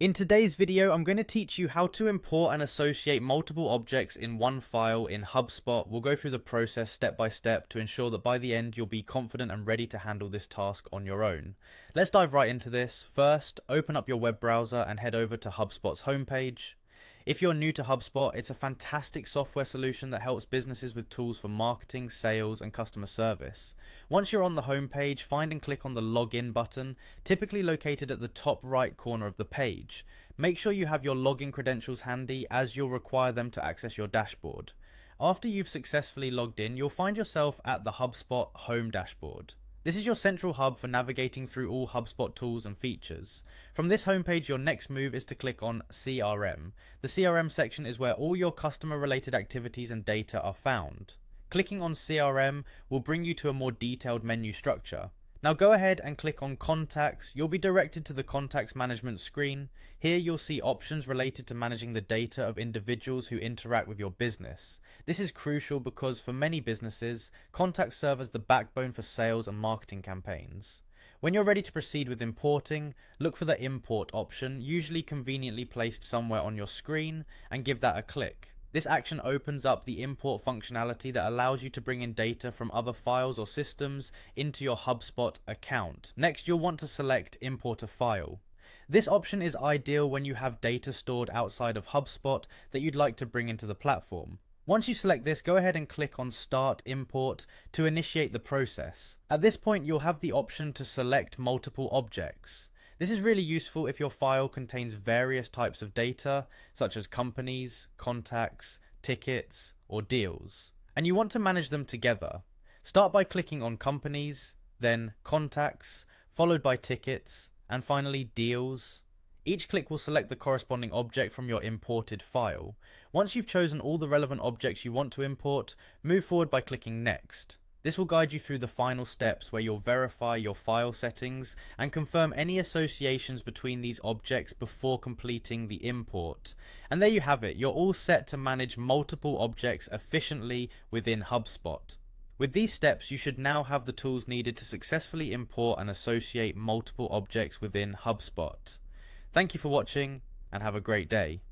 In today's video, I'm going to teach you how to import and associate multiple objects in one file in Hubspot. We'll go through the process step by step to ensure that by the end you'll be confident and ready to handle this task on your own. Let's dive right into this. First, open up your web browser and head over to Hubspot's homepage. If you're new to HubSpot, it's a fantastic software solution that helps businesses with tools for marketing, sales, and customer service. Once you're on the homepage, find and click on the Login button, typically located at the top right corner of the page. Make sure you have your login credentials handy, as you'll require them to access your dashboard. After you've successfully logged in, you'll find yourself at the HubSpot home dashboard. This is your central hub for navigating through all HubSpot tools and features. From this homepage, your next move is to click on CRM. The CRM section is where all your customer-related activities and data are found. Clicking on CRM will bring you to a more detailed menu structure. Now go ahead and click on Contacts. You'll be directed to the Contacts Management screen. Here you'll see options related to managing the data of individuals who interact with your business. This is crucial because for many businesses, contacts serve as the backbone for sales and marketing campaigns. When you're ready to proceed with importing, look for the Import option, usually conveniently placed somewhere on your screen, and give that a click. This action opens up the import functionality that allows you to bring in data from other files or systems into your HubSpot account. Next, you'll want to select Import a File. This option is ideal when you have data stored outside of HubSpot that you'd like to bring into the platform. Once you select this, go ahead and click on Start Import to initiate the process. At this point, you'll have the option to select multiple objects. This is really useful if your file contains various types of data, such as companies, contacts, tickets, or deals, and you want to manage them together. Start by clicking on Companies, then Contacts, followed by Tickets, and finally Deals. Each click will select the corresponding object from your imported file. Once you've chosen all the relevant objects you want to import, move forward by clicking Next. This will guide you through the final steps where you'll verify your file settings and confirm any associations between these objects before completing the import. And there you have it, you're all set to manage multiple objects efficiently within HubSpot. With these steps, you should now have the tools needed to successfully import and associate multiple objects within HubSpot. Thank you for watching and have a great day.